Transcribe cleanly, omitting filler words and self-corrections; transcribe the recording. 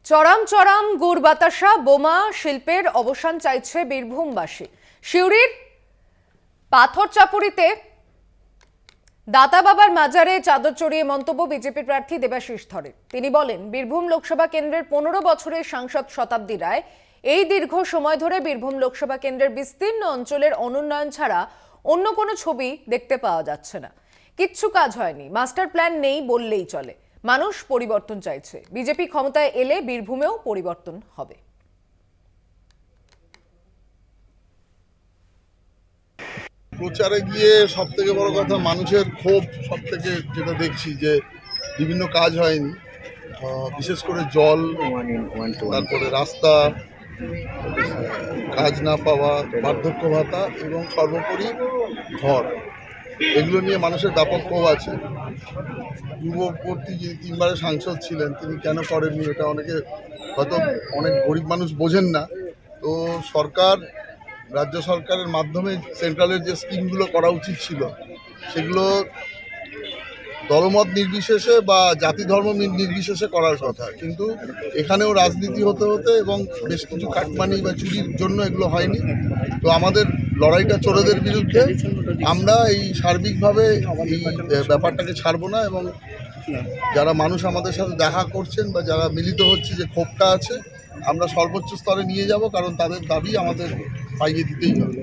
চরম চরম গুড় বাতাসা বোমা শিল্পের অবসান চাইছে বীরভূমবাসী। সিউড়ির পাথর চাপুরিতে দাতা বাবার মাজারে চাদর চড়িয়ে মন্তব্য বিজেপি প্রার্থী দেবাশিস ধরের। তিনি বলেন, বীরভূম লোকসভা কেন্দ্রের 15 বছরের সাংসদ শতাব্দী রায় এই দীর্ঘ সময় ধরে বীরভূম লোকসভা কেন্দ্রের বিস্তীর্ণ অঞ্চলের অনুন্নয়ন ছাড়া অন্য কোনো ছবি দেখতে পাওয়া যাচ্ছে না। কিচ্ছু কাজ হয়নি, মাস্টার প্ল্যান নেই বললেই চলে। মানুষ পরিবর্তন চাইছে, বিজেপি ক্ষমতায় এলে বীরভূমেও পরিবর্তন হবে। প্রচারে গিয়ে সব থেকে বড় কথা মানুষের ক্ষোভ, সব থেকে যেটা দেখছি যে বিভিন্ন কাজ হয়নি, বিশেষ করে জল, তারপরে রাস্তা, কাজ না পাওয়া, বার্ধক্য ভাতা এবং সর্বোপরি ঘর, এগুলো নিয়ে মানুষের ব্যাপক ক্ষোভ আছে। পূর্ববর্তী যিনি 3 বারের সাংসদ ছিলেন তিনি কেন করেননি এটা হয়তো অনেক গরিব মানুষ বোঝেন না। তো রাজ্য সরকারের মাধ্যমে সেন্ট্রালের যে স্কিমগুলো করা উচিত ছিল সেগুলো দলমত নির্বিশেষে বা জাতি ধর্ম নির্বিশেষে করার কথা, কিন্তু এখানেও রাজনীতি হতে হতে এবং বেশ কিছু কাটমানি বা চুরির জন্য এগুলো হয়নি। তো আমাদের লড়াইটা চোরেদের বিরুদ্ধে। আমরা এই সার্বিকভাবে এই ব্যাপারটাকে ছাড়বো না এবং যারা মানুষ আমাদের সাথে দেখা করছেন বা যারা মিলিত হচ্ছে, যে ক্ষোভটা আছে, আমরা সর্বোচ্চ স্তরে নিয়ে যাব, কারণ তাদের দাবি আমাদের পাইয়ে দিতেই হবে।